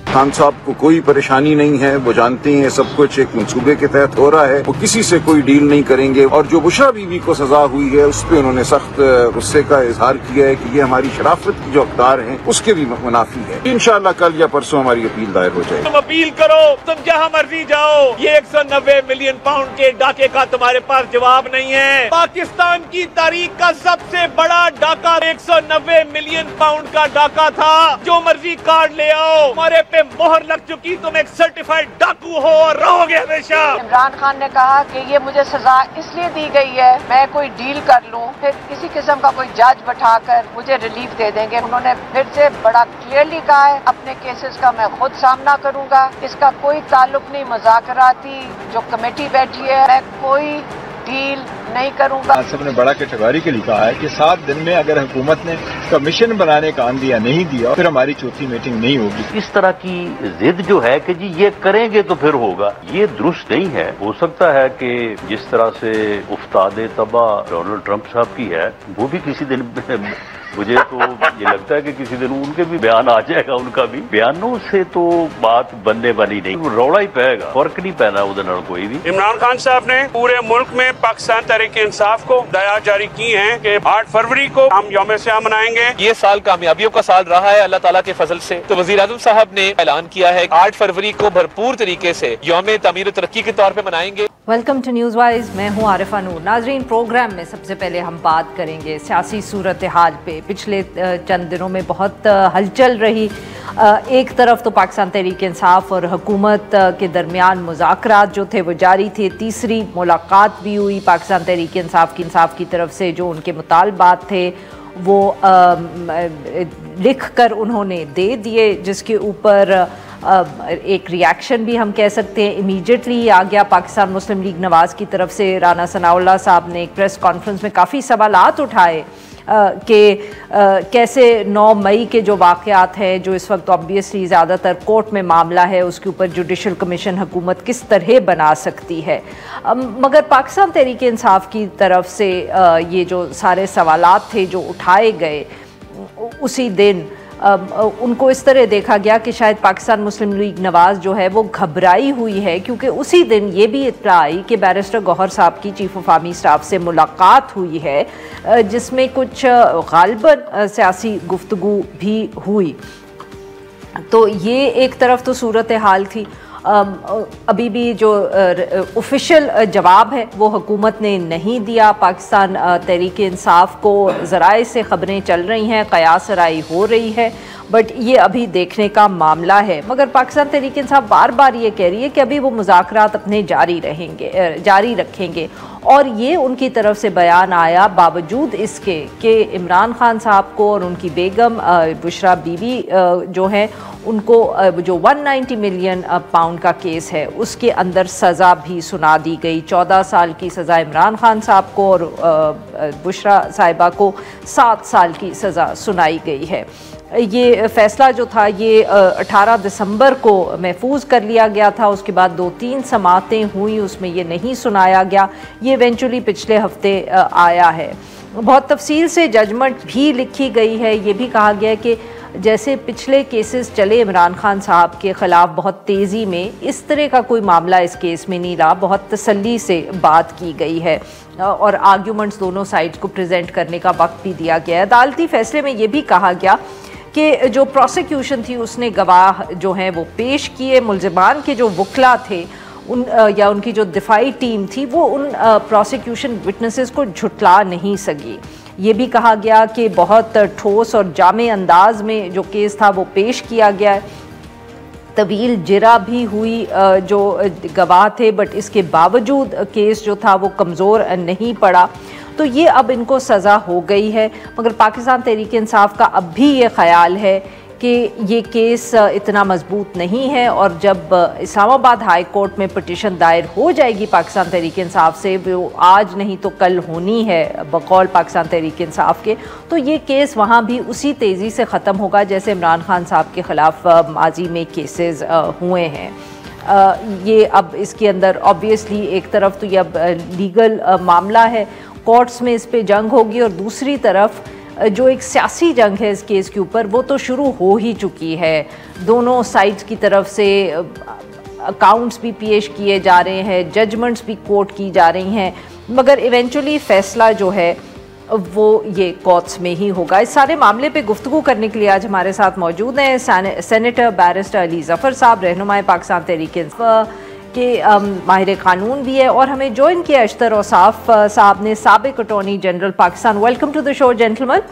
खान साहब को कोई परेशानी नहीं है, वो जानते हैं सब कुछ एक मंसूबे के तहत हो रहा है, वो किसी से कोई डील नहीं करेंगे। और जो बुशरा बीवी को सजा हुई है उस पर उन्होंने सख्त गुस्से का इजहार किया है कि ये हमारी शराफत की जो अक़दार हैं उसके भी मुनाफी है। इंशाअल्लाह कल या परसों हमारी अपील दायर हो जाएगी। तुम अपील करो, तुम जहाँ मर्जी जाओ, ये 190 मिलियन पाउंड के डाके का तुम्हारे पास जवाब नहीं है। पाकिस्तान की तारीख का सबसे बड़ा डाका 190 मिलियन पाउंड का डाका था। जो मर्जी कार्ड ले आओ, हमारे पे मोहर लग चुकी, तुम एक सर्टिफाइड डाकू हो और रहोगे हमेशा। इमरान खान ने कहा कि ये मुझे सजा इसलिए दी गई है मैं कोई डील कर लूं, फिर किसी किस्म का कोई जज बैठाकर मुझे रिलीफ दे देंगे। उन्होंने फिर से बड़ा क्लियरली कहा है अपने केसेस का मैं खुद सामना करूंगा, इसका कोई ताल्लुक नहीं मुज़ाकराती जो कमेटी बैठी है, मैं कोई डील नहीं करूंगा। सब ने बड़ा कैटेगोरिकली कहा है कि 7 दिन में अगर हुकूमत ने कमीशन बनाने का अंदिया नहीं दिया फिर हमारी चौथी मीटिंग नहीं होगी। इस तरह की जिद जो है कि जी ये करेंगे तो फिर होगा, ये दुरुस्त नहीं है। हो सकता है कि जिस तरह से उफ्ताद तबाह डोनाल्ड ट्रंप साहब की है वो भी किसी दिन मुझे तो ये लगता है कि किसी दिन उनके भी बयान आ जाएगा। उनका भी बयानों से तो बात बनने वाली नहीं, रौला ही पेगा, फर्क नहीं पैना उधर कोई भी। इमरान खान साहब ने पूरे मुल्क में पाकिस्तान तहरीक इंसाफ को हिदायत जारी की हैं कि 8 फरवरी को हम यौम सियाह मनाएंगे। ये साल कामयाबियों का साल रहा है अल्लाह ताला के फजल से। तो वजीर आज़म साहब ने ऐलान किया है 8 फरवरी को भरपूर तरीके से यौम तामीर तरक्की के तौर पर मनाएंगे। वेलकम टू न्यूज़ वाइज, मैं हूँ आरिफा नूर। नाजरीन, प्रोग्राम में सबसे पहले हम बात करेंगे सियासी सूरत हाल पे। पिछले चंद दिनों में बहुत हलचल रही। एक तरफ तो पाकिस्तान तहरीक इंसाफ और हुकूमत के दरमियान मुज़ाकरात जो थे वो जारी थे। तीसरी मुलाकात भी हुई पाकिस्तान तहरीक इंसाफ की तरफ से, जो उनके मुतालबात थे वो लिख कर उन्होंने दे दिए, जिसके ऊपर एक रिएक्शन भी हम कह सकते हैं इमीडिएटली आ गया पाकिस्तान मुस्लिम लीग नवाज़ की तरफ से। राना सनाउल्लाह साहब ने एक प्रेस कॉन्फ्रेंस में काफ़ी सवालात उठाए कि कैसे 9 मई के जो वाक़यात हैं, जो इस वक्त ऑब्वियसली ज़्यादातर कोर्ट में मामला है, उसके ऊपर जुडिशल कमीशन हुकूमत किस तरह बना सकती है। मगर पाकिस्तान तहरीक इंसाफ की तरफ से ये जो सारे सवालात थे जो उठाए गए, उसी दिन उनको इस तरह देखा गया कि शायद पाकिस्तान मुस्लिम लीग नवाज़ जो है वो घबराई हुई है, क्योंकि उसी दिन ये भी इत्तला आई कि बैरिस्टर गौहर साहब की चीफ ऑफ आर्मी स्टाफ से मुलाकात हुई है, जिसमें कुछ गालिबन सियासी गुफ्तगू भी हुई। तो ये एक तरफ तो सूरत हाल थी। अभी भी जो ऑफिशियल जवाब है वो हुकूमत ने नहीं दिया। पाकिस्तान तहरीक इंसाफ को ज़राए से ख़बरें चल रही हैं, क़यास राई हो रही है, बट ये अभी देखने का मामला है। मगर पाकिस्तान तहरीक इंसाफ बार बार ये कह रही है कि अभी वो मुज़ाकरात अपने जारी रखेंगे। और ये उनकी तरफ से बयान आया बावजूद इसके कि इमरान खान साहब को और उनकी बेगम बुशरा बीवी जो हैं उनको जो 190 मिलियन पाउंड का केस है उसके अंदर सज़ा भी सुना दी गई। 14 साल की सज़ा इमरान खान साहब को और बुशरा साहिबा को 7 साल की सज़ा सुनाई गई है। ये फ़ैसला जो था ये 18 दिसंबर को महफूज कर लिया गया था। उसके बाद 2-3 समाअतें हुई, उसमें ये नहीं सुनाया गया। ये इवेंचुअली पिछले हफ्ते आया है। बहुत तफसील से जजमेंट भी लिखी गई है। ये भी कहा गया है कि जैसे पिछले केसेस चले इमरान खान साहब के ख़िलाफ़ बहुत तेज़ी में, इस तरह का कोई मामला इस केस में नहीं रहा। बहुत तसल्ली से बात की गई है और आर्ग्यूमेंट्स दोनों साइड्स को प्रेजेंट करने का वक्त भी दिया गया है। अदालती फ़ैसले में ये भी कहा गया कि जो प्रोसिक्यूशन थी उसने गवाह जो हैं वो पेश किए। मुल्ज़िमान के जो वकला थे उन या उनकी जो दिफाई टीम थी वो उन प्रोसिक्यूशन विटनेसेस को झुटला नहीं सकी। ये भी कहा गया कि बहुत ठोस और जामे अंदाज में जो केस था वो पेश किया गया है। तवील जिरा भी हुई जो गवाह थे, बट इसके बावजूद केस जो था वो कमज़ोर नहीं पड़ा। तो ये अब इनको सज़ा हो गई है। मगर पाकिस्तान तहरीक इंसाफ का अब भी ये ख्याल है कि ये केस इतना मजबूत नहीं है, और जब इस्लामाबाद हाई कोर्ट में पिटीशन दायर हो जाएगी पाकिस्तान तहरीक इंसाफ से, वो आज नहीं तो कल होनी है बकौल पाकिस्तान तहरीक इंसाफ के, तो ये केस वहाँ भी उसी तेज़ी से ख़त्म होगा जैसे इमरान खान साहब के ख़िलाफ़ माजी में केसेस हुए हैं। ये अब इसके अंदर ऑब्वियसली एक तरफ तो ये अब लीगल मामला है, कोर्ट्स में इस पे जंग होगी, और दूसरी तरफ जो एक सियासी जंग है इस केस के ऊपर वो तो शुरू हो ही चुकी है। दोनों साइड्स की तरफ से अकाउंट्स भी पेश किए जा रहे हैं, जजमेंट्स भी कोर्ट की जा रही हैं, मगर इवेंचुअली फैसला जो है वो ये कोर्ट्स में ही होगा। इस सारे मामले पे गुफ्तगू करने के लिए आज हमारे साथ मौजूद हैं सेनेटर बैरिस्टर अली ज़फ़र साहब, रहनुमाए पाकिस्तान तहरीक के माहिर कानून भी है, और हमें ज्वाइन किया अशतर औसाफ साहब ने, साबिक attorney general Pakistan. Welcome to the show gentleman.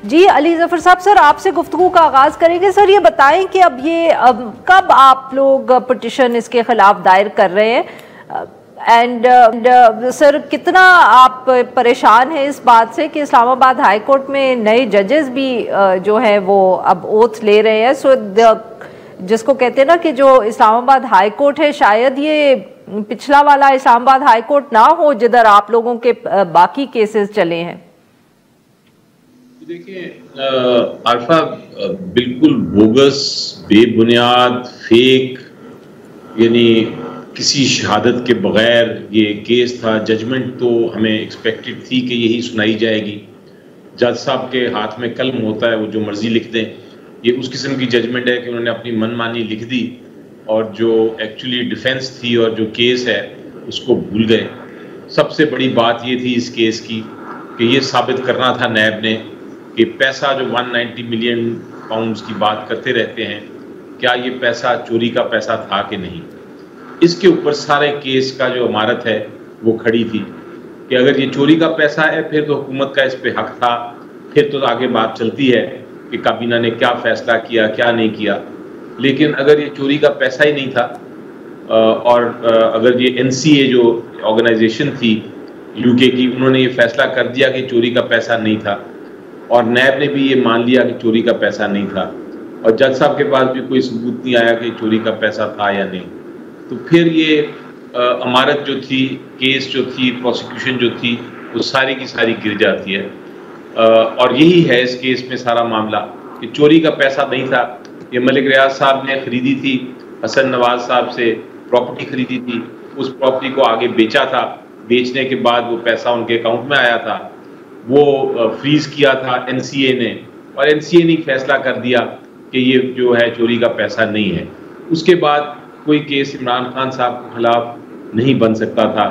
जी अली ज़फ़र साहब, सर आपसे गुफ्तगू का आगाज़ करेंगे। सर ये बताएं कि अब कब आप लोग पिटिशन इसके ख़िलाफ़ दायर कर रहे हैं, एंड सर कितना आप परेशान हैं इस बात से कि इस्लामाबाद हाई कोर्ट में नए जजेस भी जो है वो अब ओथ ले रहे हैं। सो जिसको कहते हैं ना कि जो इस्लामाबाद हाई कोर्ट है, शायद ये पिछला वाला इस्लामाबाद हाई कोर्ट ना हो जिधर आप लोगों के बाकी केसेस चले हैं। देखिए आरफा, बिल्कुल बोगस, बेबुनियाद, फेक, यानी किसी शहादत के बगैर ये केस था। जजमेंट तो हमें एक्सपेक्टेड थी कि यही सुनाई जाएगी। जज साहब के हाथ में कलम होता है, वो जो मर्जी लिख दें। ये उस किस्म की जजमेंट है कि उन्होंने अपनी मनमानी लिख दी और जो एक्चुअली डिफेंस थी और जो केस है उसको भूल गए। सबसे बड़ी बात ये थी इस केस की कि ये साबित करना था नैब ने कि पैसा जो 190 मिलियन पाउंड्स की बात करते रहते हैं, क्या ये पैसा चोरी का पैसा था कि नहीं। इसके ऊपर सारे केस का जो इमारत है वो खड़ी थी कि अगर ये चोरी का पैसा है फिर तो हुकूमत का इस पे हक था, फिर तो आगे बात चलती है कि काबीना ने क्या फैसला किया क्या नहीं किया। लेकिन अगर ये चोरी का पैसा ही नहीं था और अगर ये NCA जो ऑर्गेनाइजेशन थी UK की, उन्होंने ये फैसला कर दिया कि चोरी का पैसा नहीं था और नैब ने भी ये मान लिया कि चोरी का पैसा नहीं था और जज साहब के पास भी कोई सबूत नहीं आया कि चोरी का पैसा था या नहीं, तो फिर ये इमारत जो थी, केस जो थी, प्रोसिक्यूशन जो थी, वो सारी की सारी गिर जाती है। और यही है इस केस में सारा मामला कि चोरी का पैसा नहीं था। ये मलिक रियाज साहब ने खरीदी थी, हसन नवाज साहब से प्रॉपर्टी खरीदी थी, उस प्रॉपर्टी को आगे बेचा था, बेचने के बाद वो पैसा उनके अकाउंट में आया था, वो फ्रीज किया था NCA ने, और NCA ने फैसला कर दिया कि ये जो है चोरी का पैसा नहीं है। उसके बाद कोई केस इमरान खान साहब के खिलाफ नहीं बन सकता था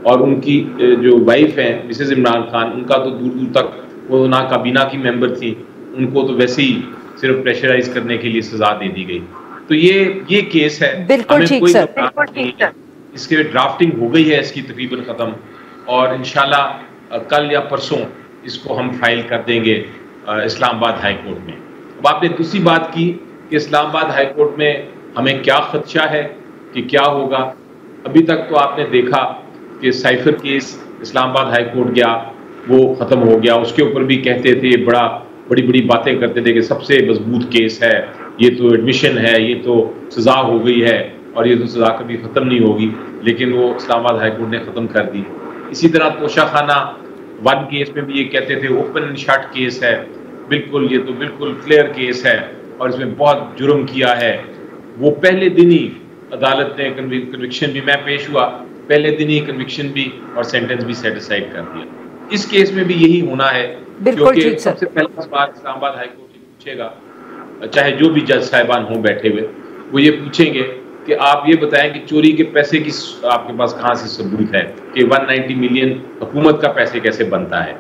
और उनकी जो वाइफ है मिसेज इमरान खान, उनका तो दूर दूर तक, वो ना काबीना की मेंबर थी, उनको तो वैसे ही सिर्फ प्रेशराइज करने के लिए सजा दे दी गई। तो ये केस है, बिल्कुल ठीक सर। इसके ड्राफ्टिंग हो गई है इसकी तकरीबन ख़त्म, और इंशाल्लाह कल या परसों इसको हम फाइल कर देंगे इस्लामाबाद हाई कोर्ट में। अब आपने दूसरी बात की कि इस्लामाबाद हाई कोर्ट में हमें क्या खदशा है कि क्या होगा। अभी तक तो आपने देखा कि cipher case Islamabad high court गया, वो ख़त्म हो गया। उसके ऊपर भी कहते थे, बड़ी बड़ी बातें करते थे कि सबसे मजबूत केस है, ये तो एडमिशन है, ये तो सज़ा हो गई है और ये तो सज़ा कभी ख़त्म नहीं होगी, लेकिन वो इस्लामाबाद हाई कोर्ट ने ख़त्म कर दी। इसी तरह तोशाखाना 1 केस में भी ये कहते थे ओपन एंड शट केस है, बिल्कुल ये तो बिल्कुल क्लियर केस है और इसमें बहुत जुर्म किया है। वो पहले दिन ही अदालत ने कन्विक्शन भी, मैं पेश हुआ, पहले दिन ही कन्विक्शन भी और सेंटेंस भी सेट असाइड कर दिया। इस केस में भी यही होना है, क्योंकि सबसे पहला सवाल इस्लामाबाद हाई कोर्ट पूछेगा, चाहे जो भी जज साहिबान हों बैठे हुए, वो ये पूछेंगे कि आप ये बताएं कि चोरी के पैसे की आपके पास कहाँ से सबूत है कि 190 मिलियन हुकूमत का पैसे कैसे बनता है।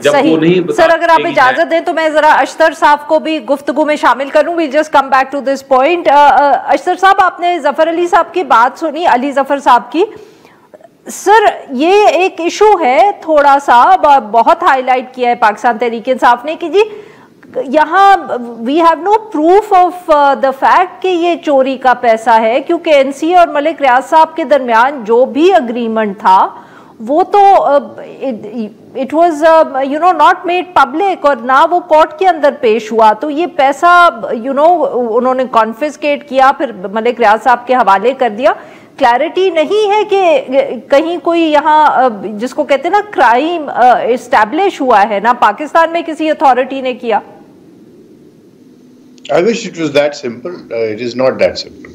जब वो नहीं सर, अगर आप इजाजत दें तो मैं जरा अशतर साहब को भी गुफ्तगू में शामिल करूं। We just come back to this point. Ashtar साहब, आपने जफर अली साहब की बात सुनी, अली जफर साहब की। सर ये एक इशू है, थोड़ा सा बहुत हाईलाइट किया है पाकिस्तान तहरीक इंसाफ ने कि जी यहाँ we have no proof of the fact कि ये चोरी का पैसा है, क्योंकि NCA और मलिक रियाज साहब के दरमियान जो भी अग्रीमेंट था वो तो it was not made public और ना वो कोर्ट के अंदर पेश हुआ। तो ये पैसा उन्होंने कॉन्फिस्केट किया, फिर मलिक रियाज साहब के हवाले कर दिया। क्लैरिटी नहीं है कि कहीं कोई यहाँ जिसको कहते हैं ना क्राइम एस्टैब्लिश हुआ है, ना पाकिस्तान में किसी अथॉरिटी ने किया। I wish it was that simple. It is not that simple.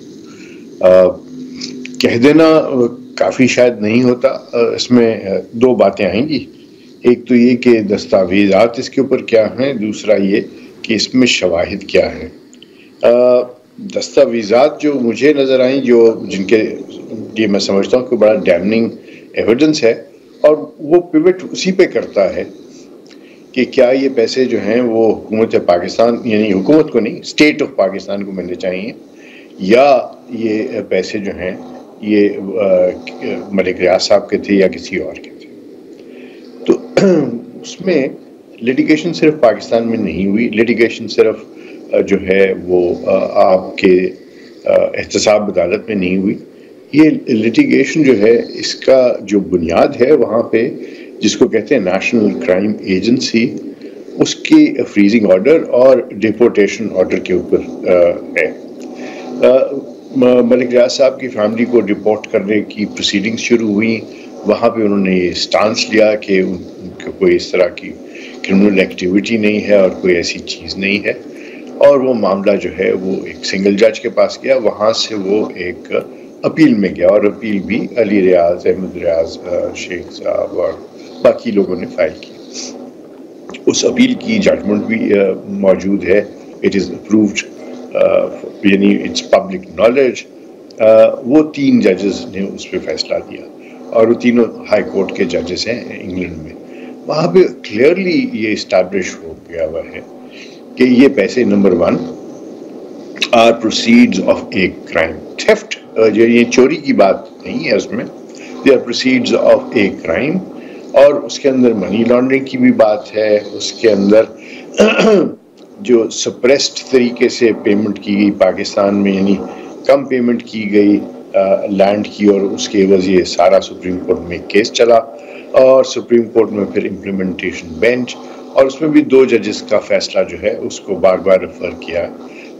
कह देना काफी शायद नहीं होता। इसमें 2 बातें आएंगी। ایک تو یہ کہ دستاویزات اس کے اوپر کیا ہیں، دوسرا یہ کہ اس میں شواہد کیا ہیں۔ دستاویزات جو مجھے نظر آئیں، جن کے یہ میں سمجھتا ہوں کہ بڑا ڈیمننگ ایویڈنس ہے، اور وہ پیوٹ اسی پہ کرتا ہے کہ کیا یہ پیسے جو ہیں وہ حکومت پاکستان، یعنی حکومت کو نہیں، اسٹیٹ آف پاکستان کو ملنے چاہیے، یا یہ پیسے جو ہیں یہ ملک ریاض صاحب کے تھے یا کسی اور کے تھے۔ تو اس میں لیٹیگیشن صرف پاکستان میں نہیں ہوئی، لیٹیگیشن صرف جو ہے وہ آپ کے احتساب عدالت میں نہیں ہوئی، یہ لیٹیگیشن جو ہے اس کا جو بنیاد ہے وہاں پہ جس کو کہتے ہیں نیشنل کرائم ایجنسی، اس کی فریزنگ آرڈر اور ڈیپورٹیشن آرڈر کے اوپر ہے۔ ملک ریاض صاحب کی فیملی کو ڈپورٹ کرنے کی پروسیڈنگز شروع ہوئی، وہاں پہ انہوں نے یہ سٹانس لیا کہ ان کو کوئی اس طرح کی کرمنل ایکٹیویٹی نہیں ہے اور کوئی ایسی چیز نہیں ہے، اور وہ معاملہ جو ہے وہ ایک سنگل جج کے پاس گیا، وہاں سے وہ ایک اپیل میں گیا، اور اپیل بھی علی ریاض، احمد ریاض، شیخ صاحب اور باقی لوگوں نے فائل کی۔ اس اپیل کی ججمنٹ بھی موجود ہے، اٹ از اپرووڈ، یعنی اٹس پبلک نالج۔ وہ 3 ججز نے اس پہ فیصلہ دیا، اور وہ تینوں ہائی کورٹ کے ججز ہیں انگلینڈ میں۔ وہاں پہ کلیئرلی یہ اسٹیبلش ہو گیا ہوا ہے کہ یہ پیسے number 1 are proceeds of a crime, theft, یہ چوری کی بات نہیں ہے، اس میں they are proceeds of a crime, اور اس کے اندر منی لانڈرنگ کی بھی بات ہے، اس کے اندر جو سپریسڈ طریقے سے پیمنٹ کی گئی پاکستان میں، یعنی کم پیمنٹ کی گئی لینڈ کی، اور اس کے عوض یہ سارا سپریم کورٹ میں کیس چلا، اور سپریم کورٹ میں پھر امپلیمنٹیشن بینچ، اور اس میں بھی 2 ججز کا فیصلہ جو ہے اس کو بار بار ریفر کیا،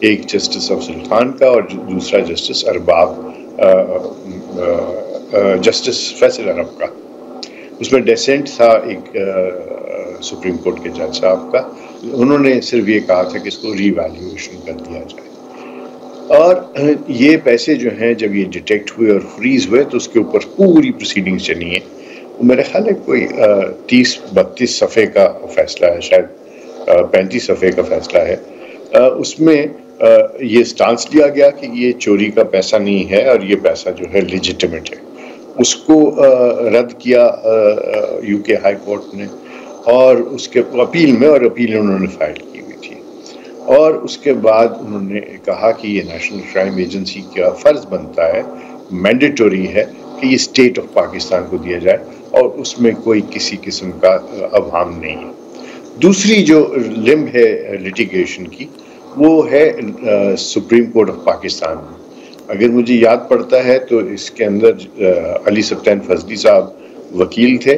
ایک جسٹس افضل خان کا اور دوسرا جسٹس ارباب، جسٹس فیصل عرب کا۔ اس میں ڈیسنٹ تھا ایک سپریم کورٹ کے جج صاحب کا، انہوں نے صرف یہ کہا تھا کہ اس کو ری ویلیویشن کر دیا جائے۔ اور یہ پیسے جو ہیں جب یہ ڈیٹیکٹ ہوئے اور فریز ہوئے تو اس کے اوپر پوری پروسیڈنگ چلی ہیں، میرے خیال ہے کوئی 30-32 صفحے کا فیصلہ ہے، شاید 35 صفحے کا فیصلہ ہے۔ اس میں یہ سٹانس لیا گیا کہ یہ چوری کا پیسہ نہیں ہے اور یہ پیسہ جو ہے لیجیٹمیٹ ہے، اس کو رد کیا یو کے ہائی کورٹ نے، اور اس کے اپیل میں، اور اپیل انہوں نے فائل کی ہوئی تھی، اور اس کے بعد انہوں نے کہا کہ یہ نیشنل کرائم ایجنسی کا فرض بنتا ہے، مینڈیٹوری ہے کہ یہ اسٹیٹ آف پاکستان کو دیا جائے، اور اس میں کوئی کسی قسم کا ابہام نہیں ہے۔ دوسری جو لمب ہے لیٹیگیشن کی وہ ہے سپریم کورٹ آف پاکستان میں۔ اگر مجھے یاد پڑتا ہے تو اس کے اندر علی سبطین فضلی صاحب وکیل تھے،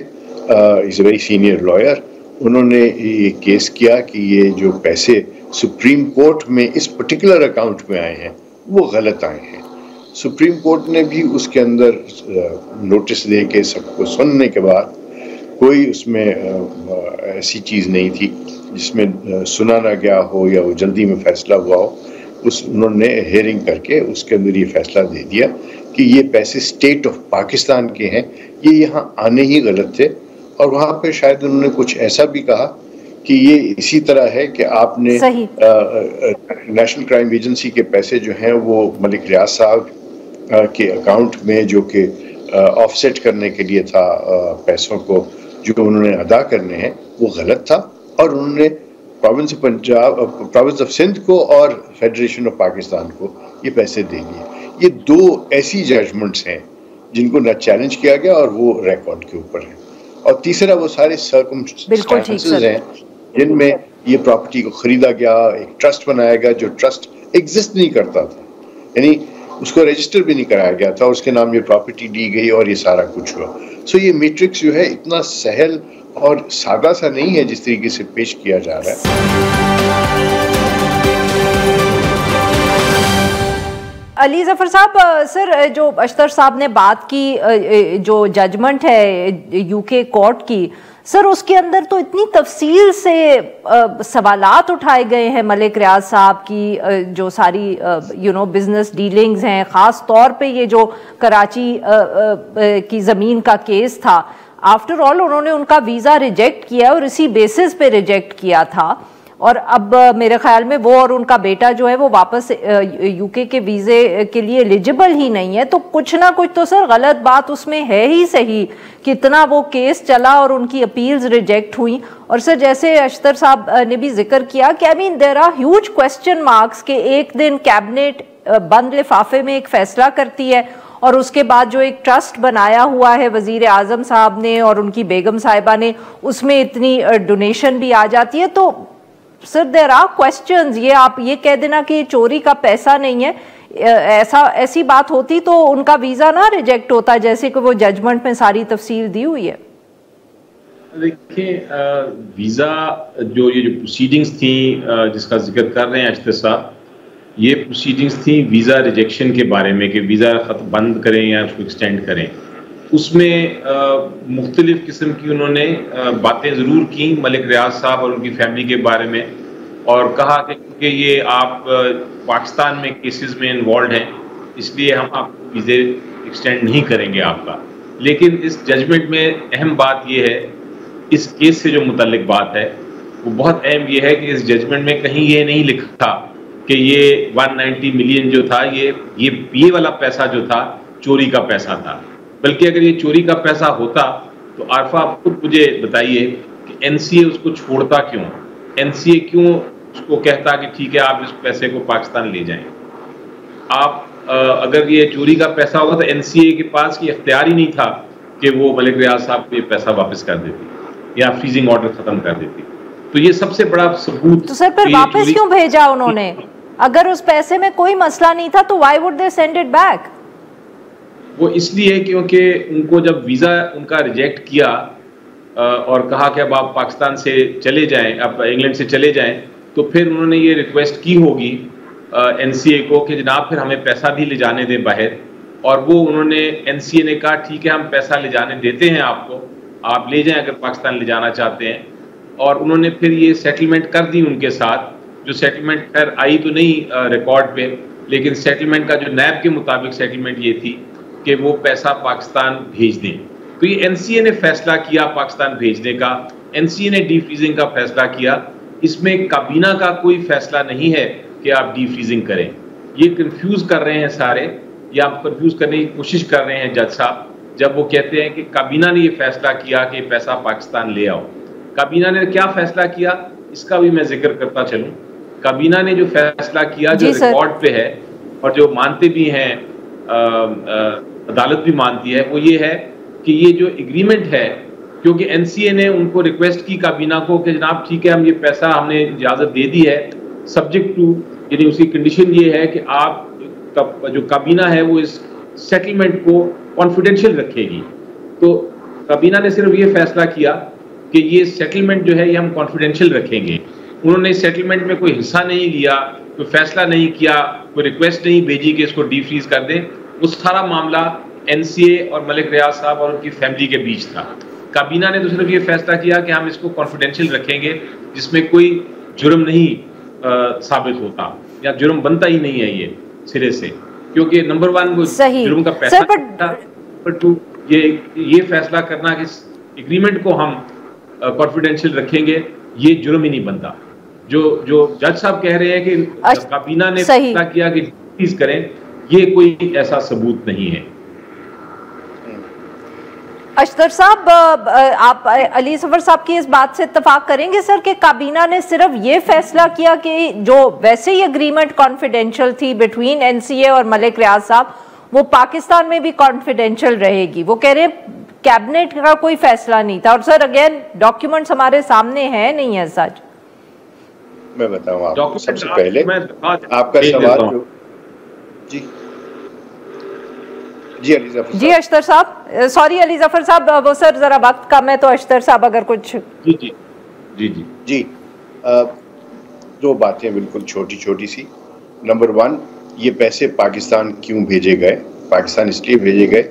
از اے ویری سینئر لائر، انہوں نے یہ کیس کیا کہ یہ جو پیسے سپریم کورٹ میں اس پرٹیکولر اکاؤنٹ میں آئے ہیں وہ غلط آئے ہیں۔ سپریم کورٹ نے بھی اس کے اندر نوٹس دے کے سب کو سننے کے بعد کوئی اس میں ایسی چیز نہیں تھی جس میں سنا نہ گیا ہو یا وہ جلدی میں فیصلہ ہوا ہو، انہوں نے ہیئرنگ کر کے اس کے اندر یہ فیصلہ دے دیا کہ یہ پیسے اسٹیٹ آف پاکستان کے ہیں، یہ یہاں آنے ہی غلط تھے۔ اور وہاں پہ شاید انہوں نے کچھ ایسا بھی کہا کہ یہ اسی طرح ہے کہ آپ نے نیشنل کرائم ایجنسی کے پیسے جو ہیں وہ ملک ریاض صاحب کے اکاؤنٹ میں، جو کہ آف سیٹ کرنے کے لیے تھا پیسوں کو جو انہوں نے ادا کرنے ہیں، وہ غلط تھا، اور انہوں نے province Punjab, province of Sindh کو اور فیڈریشن آف پاکستان کو یہ پیسے دے دیے۔ یہ 2 ایسی ججمنٹس ہیں جن کو نہ چیلنج کیا گیا اور وہ ریکارڈ کے اوپر ہیں، اور تیسرا وہ سارے سرکمسٹانسز ہیں جن میں یہ پراپرٹی کو خریدا گیا، ایک ٹرسٹ بنایا گیا جو ٹرسٹ ایگزسٹ نہیں کرتا تھا، یعنی اس کو رجسٹر بھی نہیں کرایا گیا تھا، اس کے نام یہ پراپرٹی دی گئی اور یہ سارا کچھ ہوا۔ سو یہ میٹرکس جو ہے اتنا سہل اور سادہ سا نہیں ہے جس طریقے سے پیش کیا جا رہا ہے۔ علی ظفر صاحب، سر جو اشتر صاحب نے بات کی، جو ججمنٹ ہے یو کے کورٹ کی، سر اس کے اندر تو اتنی تفصیل سے سوالات اٹھائے گئے ہیں ملک ریاض صاحب کی، جو ساری بزنس ڈیلنگز ہیں، خاص طور پہ یہ جو کراچی کی زمین کا کیس تھا، آفٹر آل انہوں نے ان کا ویزا ریجیکٹ کیا اور اسی بیسس پہ ریجیکٹ کیا تھا، اور اب میرے خیال میں وہ اور ان کا بیٹا جو ہے وہ واپس یو کے ویزے کے لیے ایلیجبل ہی نہیں ہے. تو کچھ نہ کچھ تو سر غلط بات اس میں ہے ہی صحیح، کتنا وہ کیس چلا اور ان کی اپیلز ریجیکٹ ہوئیں. اور سر جیسے اشتر صاحب نے بھی ذکر کیا کہ I mean there are huge question marks کہ ایک دن کیبنٹ بند لفافے میں ایک فیصلہ کرتی ہے اور اس کے بعد جو ایک ٹرسٹ بنایا ہوا ہے وزیر اعظم صاحب نے اور ان کی بیگم صاحبہ نے، اس میں اتنی ڈونیشن بھی آ جاتی ہے. تو سر دیر آر کوسچنز، یہ آپ یہ کہہ دینا کہ یہ چوری کا پیسہ نہیں ہے، ایسی بات ہوتی تو ان کا ویزا نہ ریجیکٹ ہوتا جیسے کہ وہ ججمنٹ میں ساری تفصیل دی ہوئی ہے. دیکھیں ویزا جو پروسیڈنگز تھیں جس کا ذکر کر رہے ہیں اشتر صاحب، یہ پروسیڈنگز تھیں ویزا ریجیکشن کے بارے میں کہ ویزا خط بند کریں یا اس کو ایکسٹینڈ کریں. اس میں مختلف قسم کی انہوں نے باتیں ضرور کی ملک ریاض صاحب اور ان کی فیملی کے بارے میں، اور کہا کہ کیونکہ یہ آپ پاکستان میں کیسز میں انوالوڈ ہیں اس لیے ہم آپ کو ویزے ایکسٹینڈ نہیں کریں گے آپ کا. لیکن اس ججمنٹ میں اہم بات یہ ہے، اس کیس سے جو متعلق بات ہے وہ بہت اہم یہ ہے کہ اس ججمنٹ میں کہیں یہ نہیں لکھا کہ یہ 190 ملین جو تھا یہ والا پیسہ جو تھا چوری کا پیسہ تھا. بلکہ اگر یہ چوری کا پیسہ ہوتا تو عارفہ آپ خود مجھے بتائیے کہ این سی اے اس کو چھوڑتا کیوں؟ این سی اے کیوں اس کو کہتا کہ ٹھیک ہے آپ اس پیسے کو پاکستان لے جائیں؟ آپ اگر یہ چوری کا پیسہ ہوگا تو این سی اے کے پاس یہ اختیار ہی نہیں تھا کہ وہ ملک ریاض صاحب کو یہ پیسہ واپس کر دیتی یا فریزنگ آرڈر ختم کر دیتی. تو یہ سب سے بڑا ثبوت. تو سر پھر واپس کیوں بھیجا انہوں نے؟ اگر اس پیسے میں کوئی مسئلہ نہیں تھا تو Y would they send it back? وہ اس لیے کیونکہ ان کو جب ویزا ان کا ریجیکٹ کیا اور کہا کہ اب آپ پاکستان سے چلے جائیں، اب انگلینڈ سے چلے جائیں، تو پھر انہوں نے یہ ریکویسٹ کی ہوگی این سی اے کو کہ جناب پھر ہمیں پیسہ بھی لے جانے دیں باہر. اور وہ انہوں نے این سی اے نے کہا ٹھیک ہے ہم پیسہ لے جانے دیتے ہیں آپ کو، آپ لے جائیں اگر پاکستان لے جانا چاہتے ہیں. اور انہوں نے پھر یہ سیٹلمنٹ کر دی ان کے ساتھ، جو سیٹلمنٹ خیر آئی تو نہیں ریکارڈ پہ، لیکن سیٹلمنٹ کا جو نیب کے مطابق سیٹلمنٹ یہ تھی کہ وہ پیسہ پاکستان بھیج دیں. تو یہ این سی اے نے فیصلہ کیا پاکستان بھیجنے کا، این سی اے نے ڈی فریزنگ کا فیصلہ کیا. اس میں کابینہ کا کوئی فیصلہ نہیں ہے کہ آپ ڈی فریزنگ کریں. یہ کنفیوز کر رہے ہیں سارے، یا آپ کنفیوز کرنے کی کوشش کر رہے ہیں جج صاحب جب وہ کہتے ہیں کہ کابینہ نے یہ فیصلہ کیا کہ پیسہ پاکستان لے آؤ. کابینہ نے کیا فیصلہ کیا اس کا بھی میں ذکر کرتا چلوں. کابینہ نے جو فیصلہ کیا جو ریکارڈ پہ ہے اور جو مانتے بھی ہیں عدالت بھی مانتی ہے، وہ یہ ہے کہ یہ جو ایگریمنٹ ہے، کیونکہ این سی اے نے ان کو ریکویسٹ کی کابینہ کو کہ جناب ٹھیک ہے ہم یہ پیسہ ہم نے اجازت دے دی ہے سبجیکٹ ٹو، یعنی اس کی کنڈیشن یہ ہے کہ آپ جو کابینہ ہے وہ اس سیٹلمنٹ کو کانفیڈینشیل رکھے گی. تو کابینہ نے صرف یہ فیصلہ کیا کہ یہ سیٹلمنٹ جو ہے یہ ہم کانفیڈینشیل رکھیں گے. انہوں نے سیٹلمنٹ میں کوئی حصہ نہیں لیا، کوئی فیصلہ نہیں کیا، کوئی ریکویسٹ نہیں بھیجی کہ اس کو ڈی فریز کر دیں. وہ سارا معاملہ این سی اے اور ملک ریاض صاحب اور ان کی فیملی کے بیچ تھا. کابینہ نے تو صرف یہ فیصلہ کیا کہ ہم اس کو کانفیڈینشیل رکھیں گے، جس میں کوئی جرم نہیں ثابت ہوتا یا جرم بنتا ہی نہیں ہے یہ سرے سے، کیونکہ نمبر 1 وہ جرم کا پیسہ تھا، نمبر 2 یہ فیصلہ کرنا کہ ایگریمنٹ کو ہم کانفیڈینشیل رکھیں گے یہ جرم ہی نہیں بنتا. جو جج صاحب کہہ رہے ہیں کہ کابینہ نے فیصلہ کیا کہ ریلیز کریں، یہ کوئی ایسا ثبوت نہیں ہے. اشتر صاحب آپ علی ظفر صاحب کی اس بات سے اتفاق کریں گے سر کہ کابینہ نے صرف یہ فیصلہ کیا کہ جو ویسے ہی اگریمنٹ کانفیڈینشیل تھی بٹوین این سی اے اور ملک ریاض صاحب وہ پاکستان میں بھی کانفیڈینشیل رہے گی. وہ کہہ رہے ہیں کیبنٹ کا کوئی فیصلہ نہیں تھا. اور سر اگین ڈاکیومنٹس ہمارے سامنے ہیں نہیں ہے سچ. میں بتاؤں آپ کو سب سے پہلے آپ کا سوال جی اشتر صاحب سوری علی ظفر صاحب وہ سر ذرا وقت کم ہے تو اشتر صاحب اگر کچھ جی دو باتیں بالکل چھوٹی چھوٹی سی. نمبر 1 یہ پیسے پاکستان کیوں بھیجے گئے؟ پاکستان اس لیے بھیجے گئے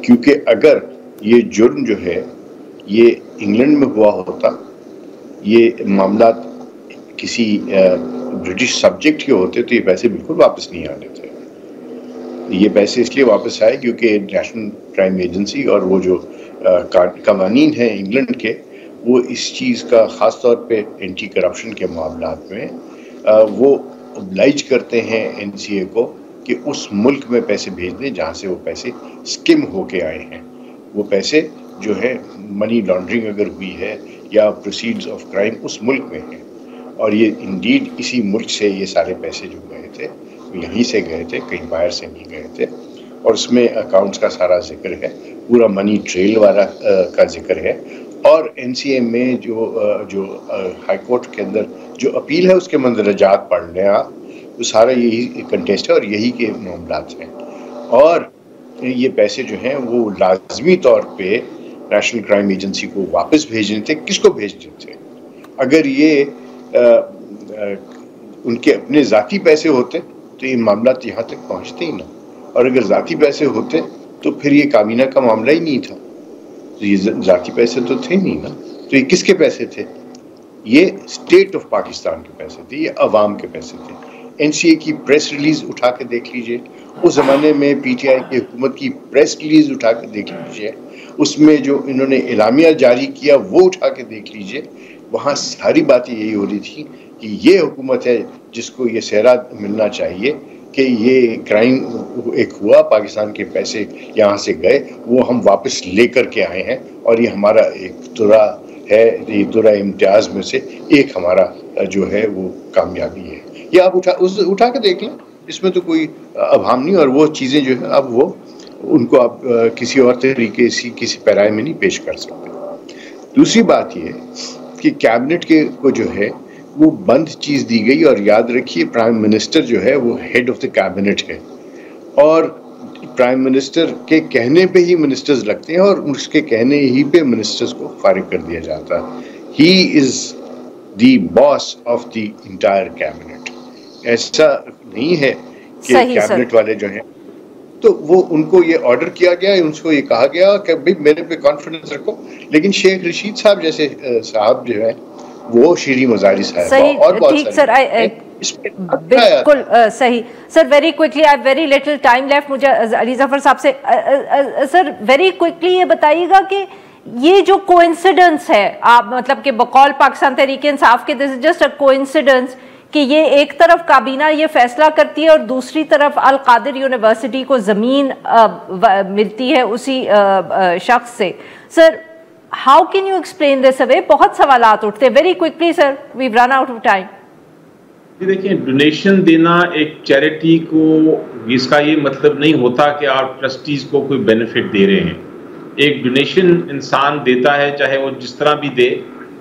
کیونکہ اگر یہ جرم جو ہے یہ انگلینڈ میں ہوا ہوتا، یہ معاملات کسی برٹش سبجیکٹ کے ہوتے تو یہ پیسے بالکل واپس نہیں آنے تھے. یہ پیسے اس لیے واپس آئے کیونکہ نیشنل کرائم ایجنسی اور وہ جو قوانین ہیں انگلینڈ کے، وہ اس چیز کا خاص طور پہ اینٹی کرپشن کے معاملات میں وہ oblige کرتے ہیں NCA کو کہ اس ملک میں پیسے بھیج دیں جہاں سے وہ پیسے اسکم ہو کے آئے ہیں. وہ پیسے جو ہے منی لانڈرنگ اگر ہوئی ہے یا پروسیڈز آف کرائم اس ملک میں ہیں، اور یہ انڈیڈ اسی ملک سے یہ سارے پیسے جو گئے تھے وہ یہیں سے گئے تھے، کہیں باہر سے نہیں گئے تھے. اور اس میں اکاؤنٹس کا سارا ذکر ہے، پورا منی ٹریل والا کا ذکر ہے. اور NCA میں جو ہائی کورٹ کے اندر جو اپیل ہے اس کے مندرجات پڑھ لیں آپ، تو سارا یہی کنٹیسٹ ہے اور یہی کے معاملات ہیں. اور یہ پیسے جو ہیں وہ لازمی طور پہ نیشنل کرائم ایجنسی کو واپس بھیجنے تھے. کس کو بھیجنے تھے؟ اگر یہ ان کے اپنے ذاتی پیسے ہوتے تو یہ معاملات یہاں تک پہنچتے ہی نہ، اور اگر ذاتی پیسے ہوتے تو پھر یہ کابینہ کا معاملہ ہی نہیں تھا. تو یہ ذاتی پیسے تو تھے نہیں نا، تو یہ کس کے پیسے تھے؟ یہ اسٹیٹ آف پاکستان کے پیسے تھے، یہ عوام کے پیسے تھے. NCA کی پریس ریلیز اٹھا کے دیکھ لیجئے، اس زمانے میں PTI کی حکومت کی پریس ریلیز اٹھا کے دیکھ لیجئے، اس میں جو انہوں نے اعلامیہ جاری کیا وہ اٹھا کے دیکھ لیجئے. وہاں ساری باتیں یہی ہو رہی تھی کہ یہ حکومت ہے جس کو یہ سہرا ملنا چاہیے کہ یہ کرائم ایک ہوا، پاکستان کے پیسے یہاں سے گئے، وہ ہم واپس لے کر کے آئے ہیں، اور یہ ہمارا ایک درہ ہے، یہ درہ امتیاز میں سے ایک ہمارا جو ہے وہ کامیابی ہے. یہ آپ اٹھا کے دیکھ لیں، اس میں تو کوئی ابہام نہیں. اور وہ چیزیں جو ہیں اب وہ ان کو آپ کسی اور طریقے سے کسی پیرائے میں نہیں پیش کر سکتے. دوسری بات یہ کہ کیبنٹ کے کو جو ہے وہ بند چیز دی گئی، اور یاد رکھیے پرائم منسٹر جو ہے وہ ہیڈ آف دا کیبنٹ ہے، اور پرائم منسٹر کے کہنے پہ ہی منسٹرز لگتے ہیں، اور اس کے کہنے ہی پہ منسٹرز کو فارغ کر دیا جاتا ہے. He is the boss of the entire cabinet. ایسا نہیں ہے کہ کیبنٹ والے جو ہیں تو وہ ان کو یہ آرڈر کیا گیا، ان کو یہ کہا گیا کہ بھئی میرے پہ کانفیڈنس رکھو. لیکن شیخ رشید صاحب جیسے صاحب جو ہیں، وہ شیریں مزاری صاحب اور بہت سارے بالکل صحیح. سر very quickly, I very little time left. مجھے علی ظفر صاحب سے سر ویری کوئکلی یہ بتائیے گا کہ یہ جو کوئنسیڈنس ہے، آپ مطلب کہ بقول پاکستان تحریک انصاف کے دس از جسٹ اے کوئنسیڈنس کہ یہ ایک طرف کابینہ یہ فیصلہ کرتی ہے اور دوسری طرف القادر یونیورسٹی کو زمین ملتی ہے اسی شخص سے. Sir how can you explain this away? بہت سوالات اٹھتے ہیں. Very quickly sir, we've run out of time. دیکھیں، ڈونیشن دینا ایک چیریٹی کو، اس کا یہ مطلب نہیں ہوتا کہ آپ ٹرسٹیز کو کوئی بینیفٹ دے رہے ہیں. ایک ڈونیشن انسان دیتا ہے، چاہے وہ جس طرح بھی دے،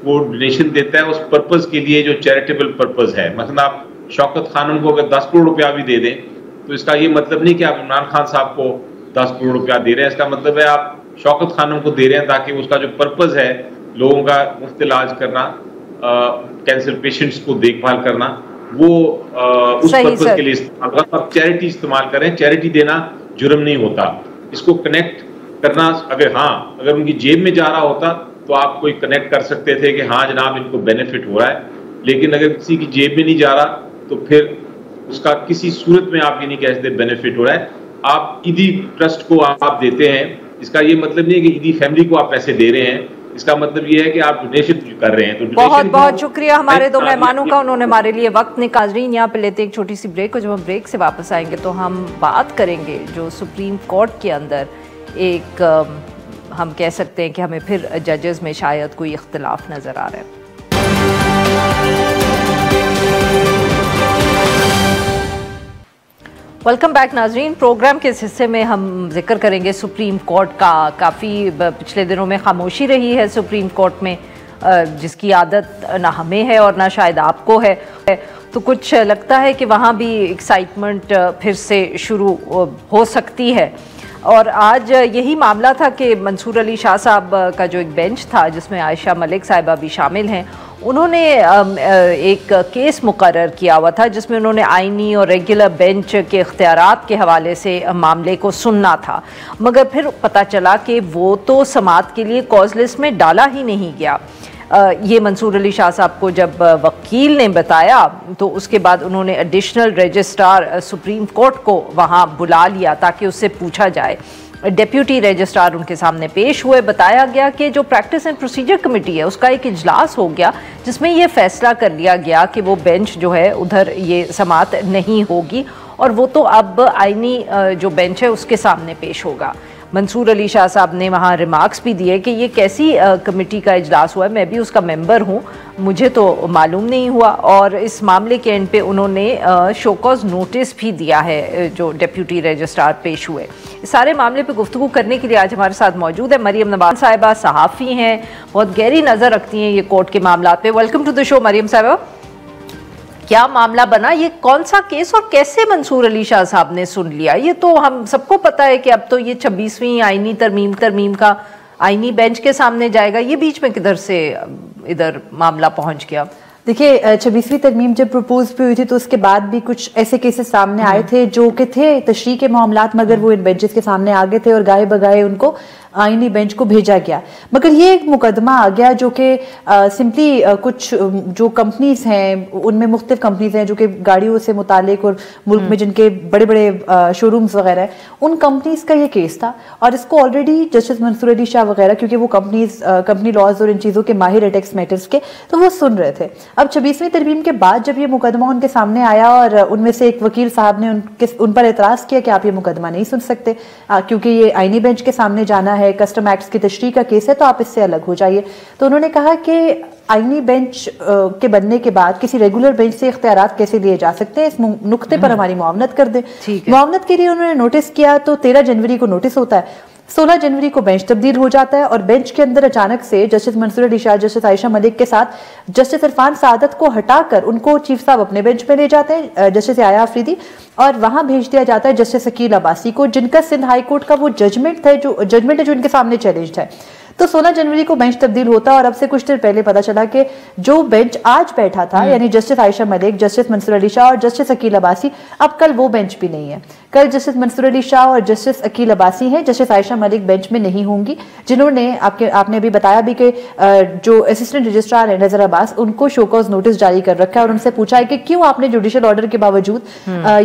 وہ ڈونیشن دیتا ہے اس پرپز کے لیے جو چیریٹیبل پرپز ہے. مثلا آپ شوکت خانم کو اگر 10 کروڑ روپیہ بھی دے دیں تو اس کا یہ مطلب نہیں کہ آپ عمران خان صاحب کو 10 کروڑ روپیہ دے رہے ہیں. اس کا مطلب ہے آپ شوکت خانم کو دے رہے ہیں تاکہ اس کا جو پرپز ہے لوگوں کا مفت علاج کرنا، کینسر پیشنٹس کو دیکھ بھال کرنا، وہ اس پرپز کے لیے اگر آپ چیریٹی استعمال کریں. چیریٹی دینا جرم نہیں ہوتا. اس کو کنیکٹ کرنا، اگر ان کی جیب میں جا رہا ہوتا تو آپ کوئی کنیکٹ کر سکتے تھے کہ ہاں جناب ان کو بینیفٹ ہو رہا ہے. لیکن اگر کسی کی جیب میں نہیں جا رہا تو پھر اس کا کسی صورت میں آپ یہ نہیں کہہ سکتے بینیفٹ ہو رہا ہے. آپ عیدی ٹرسٹ کو آپ دیتے ہیں، اس کا یہ مطلب نہیں ہے کہ عیدی فیملی کو آپ پیسے دے رہے ہیں. اس کا مطلب یہ ہے کہ آپ ڈونیشن کر رہے ہیں. تو بہت بہت شکریہ ہمارے دو مہمانوں کا، انہوں نے ہمارے لیے وقت نکالیں. یہاں پہ لیتے ایک چھوٹی سی بریک، اور جب ہم بریک سے واپس آئیں گے تو ہم بات کریں گے جو سپریم کورٹ کے اندر ایک ہم کہہ سکتے ہیں کہ ہمیں پھر ججز میں شاید کوئی اختلاف نظر آ رہا ہے. ویلکم بیک ناظرین. پروگرام کے اس حصے میں ہم ذکر کریں گے سپریم کورٹ کا. کافی پچھلے دنوں میں خاموشی رہی ہے سپریم کورٹ میں، جس کی عادت نہ ہمیں ہے اور نہ شاید آپ کو ہے. تو کچھ لگتا ہے کہ وہاں بھی ایکسائٹمنٹ پھر سے شروع ہو سکتی ہے. اور آج یہی معاملہ تھا کہ منصور علی شاہ صاحب کا جو ایک بینچ تھا جس میں عائشہ ملک صاحبہ بھی شامل ہیں، انہوں نے ایک کیس مقرر کیا ہوا تھا جس میں انہوں نے آئینی اور ریگولر بینچ کے اختیارات کے حوالے سے معاملے کو سننا تھا. مگر پھر پتہ چلا کہ وہ تو سماعت کے لیے کاز لسٹ میں ڈالا ہی نہیں گیا. یہ منصور علی شاہ صاحب کو جب وکیل نے بتایا تو اس کے بعد انہوں نے ایڈیشنل رجسٹرار سپریم کورٹ کو وہاں بلا لیا تاکہ اس سے پوچھا جائے डेप्यूटी रजिस्ट्रार उनके सामने पेश हुए। बताया गया कि जो प्रैक्टिस एंड प्रोसीजर कमेटी है उसका एक इजलास हो गया जिसमें ये फैसला कर लिया गया कि वो बेंच जो है उधर ये समाअत नहीं होगी और वो तो अब आईनी जो बेंच है उसके सामने पेश होगा। मंसूर अली शाह साहब ने वहाँ रिमार्क्स भी दिए कि ये कैसी कमेटी का इजलास हुआ है, मैं भी उसका मेंबर हूँ, मुझे तो मालूम नहीं हुआ। और इस मामले के एंड पे उन्होंने शोकॉज नोटिस भी दिया है जो डेप्यूटी रजिस्ट्रार पेश हुए। इस सारे मामले पे गुफ्तगू करने के लिए आज हमारे साथ मौजूद है मरियम नवाज साहिबा, सहाफ़ी हैं, बहुत गहरी नज़र रखती हैं ये कोर्ट के मामला पे। Welcome to the show Maryam Sahiba. क्या मामला बना, ये कौन सा केस और कैसे मंसूर अली शाह साहब ने सुन लिया? ये तो हम सबको पता है कि अब तो ये 26वीं आईनी तरमीम का आईनी बेंच के सामने जाएगा, ये बीच में किधर से इधर मामला पहुंच गया? देखिए 26वीं तरमीम जब प्रपोज भी हुई थी तो उसके बाद भी कुछ ऐसे केसेस सामने आए थे जो कि थे तशरीह के मामलात, मगर वो इन बेंचेस के सामने आ गए थे और गाए बगाए उनको आईनी बेंच को भेजा गया। मगर ये एक मुकदमा आ गया जो कि सिंपली कुछ जो कंपनीज हैं, उनमें मुख्तलिफ कंपनीज हैं जो कि गाड़ियों से मुतालिक और मुल्क में जिनके बड़े बड़े शोरूम्स वगैरह हैं, उन कंपनीज का ये केस था। और इसको ऑलरेडी जस्टिस मंसूर अली शाह वगैरह, क्योंकि वो कंपनी लॉज और इन चीज़ों के माहिर है, टैक्स मैटर्स के, तो वो सुन रहे थे। अब 26वीं तरमीम के बाद जब ये मुकदमा उनके सामने आया और उनमें से एक वकील साहब ने उन पर एतराज़ किया कि आप ये मुकदमा नहीं सुन सकते क्योंकि ये आईनी बेंच के सामने जाना है, कस्टम एक्ट्स की तशरीह का केस है, तो आप इससे अलग हो जाइए। तो उन्होंने कहा कि आईनी बेंच के बनने के बाद किसी रेगुलर बेंच से इख्तियारात कैसे लिए जा सकते हैं, इस नुक्ते पर हमारी मुआवनत कर दें। मुआवनत के लिए उन्होंने नोटिस किया तो 13 जनवरी को नोटिस होता है, 16 जनवरी को बेंच तब्दील हो जाता है और बेंच के अंदर अचानक से जस्टिस मंसूर अली शाह, जस्टिस आयशा मलिक के साथ जस्टिस इरफान सादत को हटाकर उनको चीफ साहब अपने बेंच पे ले जाते हैं, जस्टिस आया आफरीदी, और वहां भेज दिया जाता है जस्टिस अकील अब्बासी को, जिनका सिंध हाई कोर्ट का वो जजमेंट है जो इनके सामने चैलेंज्ड है। तो 16 जनवरी को बेंच तब्दील होता है और अब से कुछ देर पहले पता चला कि जो बेंच आज बैठा था यानी जस्टिस आयशा मलिक, जस्टिस मंसूर अली शाह और जस्टिस अकील अब्बासी, अब कल वो बेंच भी नहीं है। कल जस्टिस मंसूर अली शाह और जस्टिस अकील अब्बासी हैं, जस्टिस आयशा मलिक बेंच में नहीं होंगी, जिन्होंने आपने अभी बताया भी कि जो असिस्टेंट रजिस्ट्रार है नजर अब्बास, उनको शोकॉज नोटिस जारी कर रखा है और उनसे पूछा है कि क्यों आपने जुडिशियल ऑर्डर के बावजूद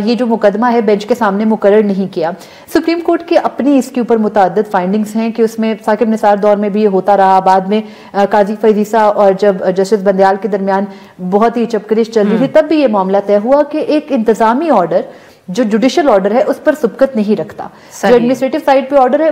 ये जो मुकदमा है बेंच के सामने मुकर्रर नहीं किया। सुप्रीम कोर्ट की अपनी इसके ऊपर मुतअद्दिद फाइंडिंग्स हैं कि उसमें साकिब निसार दौर में भी ये होता रहा, बाद में काजी फैजीसा और जब जस्टिस बंदयाल के दरमियान बहुत ही चपकरिश चल रही थी तब भी ये मामला तय हुआ कि एक इंतजामी ऑर्डर जो जुडिशियल ऑर्डर है उस पर सुबकत नहीं रखता, जो एडमिनिस्ट्रेटिव साइड पे ऑर्डर है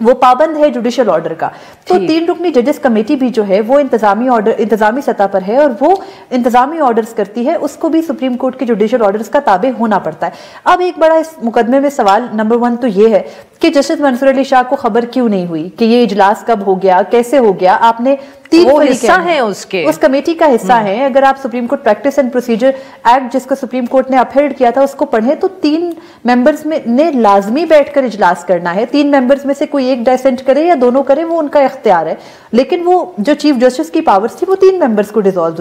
वो पाबंद है जुडिशियल ऑर्डर का। तो 3 रुकनी जजेस कमेटी भी जो है वो इंतजामी सतह पर है और वो इंतजामी ऑर्डर्स करती है, उसको भी सुप्रीम कोर्ट के जुडिशियल ऑर्डर्स का ताबे होना पड़ता है। अब एक बड़ा इस मुकदमे में सवाल नंबर 1 तो ये है कि जस्टिस मंसूर अली शाह को खबर क्यों नहीं हुई कि ये इजलास कब हो गया, कैसे हो गया? आपने 3 हिस्सा है उस कमेटी का हिस्सा है। अगर आप supreme court practice and procedure act जिसको सुप्रीम कोर्ट ने अपहेल्ड किया था उसको पढ़े तो 3 मेंबर्स में ने लाजमी बैठकर इजलास करना है। 3 मेंबर्स में से कोई एक डाइसेंट करे या दोनों करे वो उनका इख्तियार है, लेकिन वो जो चीफ जस्टिस की पावर्स थी वो 3 मेंबर्स को डिसॉल्व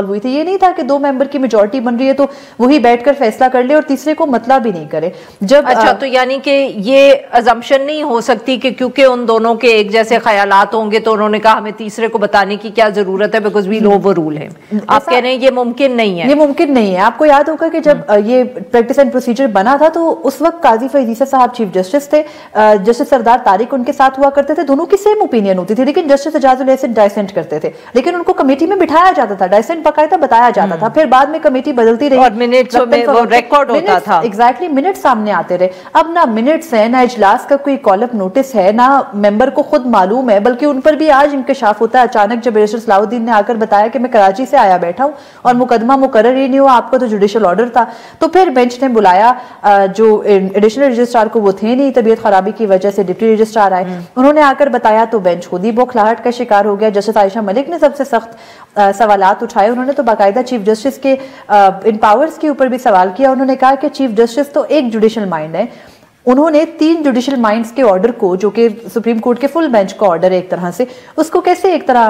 हुई थी। ये नहीं था कि 2 मेंबर की मेजोरिटी बन रही है तो वही बैठकर फैसला कर ले और तीसरे को मतलब भी नहीं करे। जब अच्छा तो यानी कि ये अजम्पशन नहीं हो सकती कि क्योंकि उन दोनों के एक जैसे ख्यालात होंगे तो उन्होंने कहा हमें तीसरे को बताने की क्या जरूरत है, बिकॉज वी ओवर रूल है। आप कह रहे हैं ये मुमकिन नहीं है? ये मुमकिन नहीं है। आपको याद होगा कि जब ये प्रैक्टिस एंड प्रोसीजर बना था तो उस वक्त काजी फैजीसा साहब चीफ जस्टिस थे, जस्टिस सरदार तारिक उनके साथ हुआ करते थे, दोनों की सेम ओपिनियन होती थी, लेकिन जस्टिस एजाजुल हसन डाइसेंट करते थे, लेकिन उनको कमेटी में बिठाया जाता था, डाइसेंट बाकायदा बताया जाता था। फिर बाद में कमेटी बदलती रही और मिनट्स में वो रिकॉर्ड होता था। एग्जैक्टली, मिनट सामने आते रहे। अब ना मिनट्स है, ना इजलास का कोई कॉल अप नोटिस है, ना मेंबर को खुद मालूम है, बल्कि उन पर भी आज इंकशाफ होता है अचानक जब बैरिस्टर सलाउद्दीन ने आकर बताया कि मैं कराची से आया बैठा हूं और मुकदमा मुकर्रर ही नहीं हुआ, आपका तो जुडिशियल ऑर्डर था। तो फिर बेंच ने बुलाया जो एडिशनल रजिस्ट्रार को, वो थे नहीं, तबीयत खराबी की वजह से डिप्टी रजिस्ट्रार आए, उन्होंने आकर बताया तो बेंच खुद ही बौखलाहट का शिकार हो गया। जस्टिस आयशा मलिक ने सबसे सख्त सवालात उठाए, उन्होंने तो बाकायदा चीफ जस्टिस के इन पावर्स के ऊपर भी सवाल किया। उन्होंने कहा कि चीफ जस्टिस तो एक जुडिशियल माइंड है, उन्होंने 3 जुडिशियल माइंड्स के ऑर्डर को, जो कि सुप्रीम कोर्ट के फुल बेंच का ऑर्डर है एक तरह से, उसको कैसे एक तरह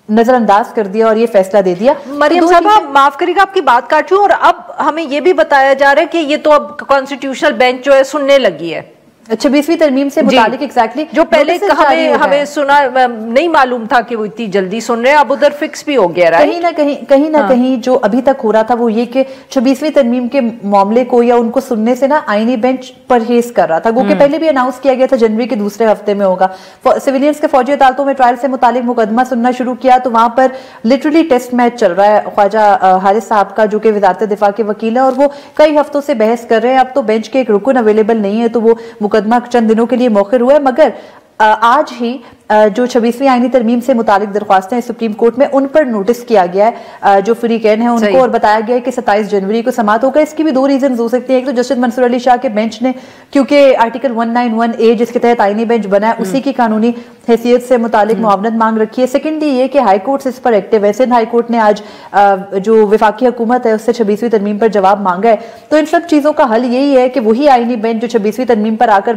नजरअंदाज कर दिया और ये फैसला दे दिया। मरियम साहबा माफ करिएगा आपकी बात काटूं, और अब हमें ये भी बताया जा रहा है कि ये तो अब कॉन्स्टिट्यूशनल बेंच जो है सुनने लगी है, अच्छा 20वीं तरमीम से मुतालिक एग्जैक्टली जो पहले हमें सुना नहीं मालूम था कि वो इतनी जल्दी सुन रहे हैं, अब उधर फिक्स भी हो गया, कहीं ना कहीं जो अभी तक हो रहा था वो ये कि 26वीं तरमीम के मामले को या उनको सुनने से ना आईनी बेंच परहेज कर रहा था, क्योंकि पहले भी अनाउंस किया गया था जनवरी के दूसरे हफ्ते में होगा। सिविलियंस के फौजी अदालतों में ट्रायल से मुतालिक मुकदमा सुनना शुरू किया तो वहां पर लिटरली टेस्ट मैच चल रहा है। ख्वाजा हारिस साहब का जो कि वजारत दिफा के वकील है और वो कई हफ्तों से बहस कर रहे हैं। अब तो बेंच के एक रुकन अवेलेबल नहीं है तो वो मुकदमा चंद दिनों के लिए मौखिर हुआ है, मगर आज ही जो 26वीं आईनी तरमीम से मुतालिक दरख्वास्तें सुप्रीम कोर्ट में उन पर नोटिस किया गया है जो फरीकैन है उनको, और बताया गया है कि 27 जनवरी को समाअत होगा। इसकी भी दो रीजन हो सकती है। एक तो जस्टिस मंसूर अली शाह के बेंच ने, क्योंकि आर्टिकल 191A जिसके तहत आईनी बेंच बना है उसी की कानूनी हैसियत से मुतालिक मुआवनत मांग रखी है। सेकेंडली ये कि हाई कोर्ट इस पर एक्टिव है। सिंध हाई कोर्ट ने आज जो वफाकी हुकूमत है उससे 26वीं तरमीम पर जवाब मांगा है। तो इन सब चीजों का हल यही है कि वही आईनी बेंच जो 26वीं तरमीम पर आकर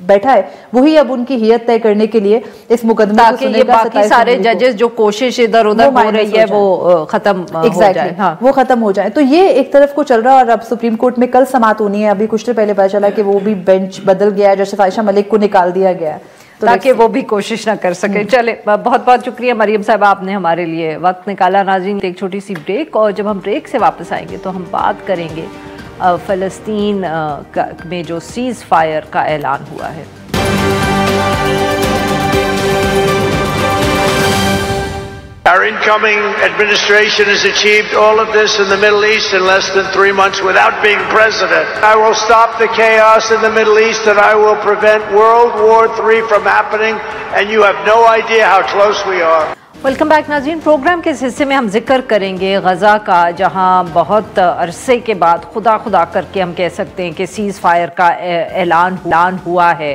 बैठा है वही अब उनकी हियत तय करने के लिए इस मुकदमे ताकि ये बाकी सारे जजेस जो कोशिश इधर उधर हो रही है वो खत्म हो जाए, वो खत्म हो जाए। तो ये एक तरफ को चल रहा है और अब सुप्रीम कोर्ट में कल समाअत होनी है। अभी कुछ देर पहले पता चला कि वो भी बेंच बदल गया है, जस्टिस आयशा मलिक को निकाल दिया गया है ताकि वो भी कोशिश ना कर सके। चले, बहुत बहुत शुक्रिया मरियम साहब, आपने हमारे लिए वक्त निकाला। नाज़रीन, एक छोटी सी ब्रेक, और जब हम ब्रेक से वापस आएंगे तो हम बात करेंगे फ़लस्तीन में जो सीज़ फायर का ऐलान हुआ है। Our incoming administration has achieved all of this in the Middle East in less than 3 months without being president. I will stop the chaos in the Middle East and I will prevent World War III from happening, and you have no idea how close we are. Welcome back नाज़रीन। Programme के इस हिस्से में हम जिक्र करेंगे गज़ा का, जहां बहुत अरसे के बाद खुदा करके हम कह सकते हैं कि सीज़ फायर का ऐलान हुआ है।